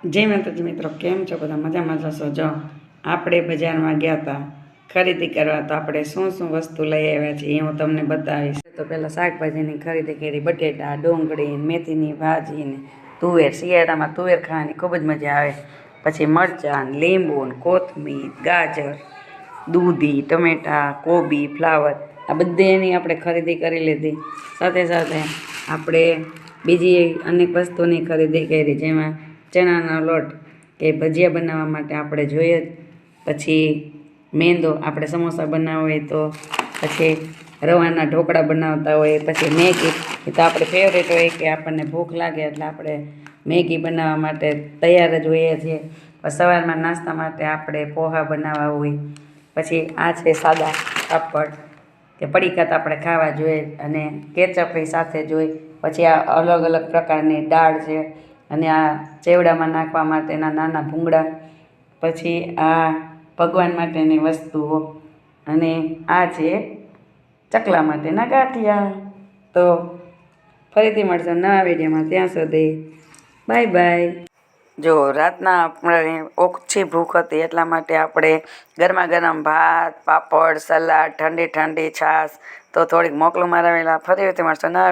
જય માતાજી મિત્રો, કેમ છો બધા? મજામાં જશો? જો આપણે બજારમાં ગયા હતા ખરીદી કરવા, તો આપણે શું શું વસ્તુ લઈ આવ્યા છીએ એ હું તમને બતાવીશ. તો પહેલાં શાકભાજીની ખરીદી કરી, બટેટા, ડુંગળી, મેથીની ભાજી ને તુવેર. શિયાળામાં તુવેર ખાવાની ખૂબ જ મજા આવે. પછી મરચાં, લીંબુ, કોથમીર, ગાજર, દૂધી, ટમેટા, કોબી, ફ્લાવર, આ બધી આપણે ખરીદી કરી લીધી. સાથે સાથે આપણે બીજી અનેક વસ્તુની ખરીદી કરી, જેમાં ચણાનો લોટ કે ભજીયા બનાવવા માટે આપણે જોઈએ જ. પછી મેંદો, આપણે સમોસા બનાવવા હોય તો, પછી રવાના ઢોકળા બનાવતા હોય, પછી મેગી એ તો આપણે ફેવરેટ હોય કે આપણને ભૂખ લાગે એટલે આપણે મેગી બનાવવા માટે તૈયાર જ હોઈએ છીએ. સવારમાં નાસ્તા માટે આપણે પોહા બનાવવા હોય. પછી આ છે સાદા પાપડ કે પડીકા તો આપણે ખાવા જોઈએ, અને કેચઅપ સાથે જોઈ. પછી આ અલગ અલગ પ્રકારની દાળ છે, અને આ ચેવડામાં નાખવા માટેના નાના ભૂંગળા. પછી આ ભગવાન માટેની વસ્તુઓ, અને આ છે ચકલા માટેના ગાંઠિયા. તો ફરીથી મળશે નવા વિડીયોમાં, ત્યાં સુધી બાય બાય. જો રાતના આપણે ઓછી ભૂખ હતી એટલા માટે આપણે ગરમા ગરમ ભાત, પાપડ, સલાડ, ઠંડી ઠંડી છાશ તો થોડીક મોકલું મારાવેલા. ફરીથી મળશે નવા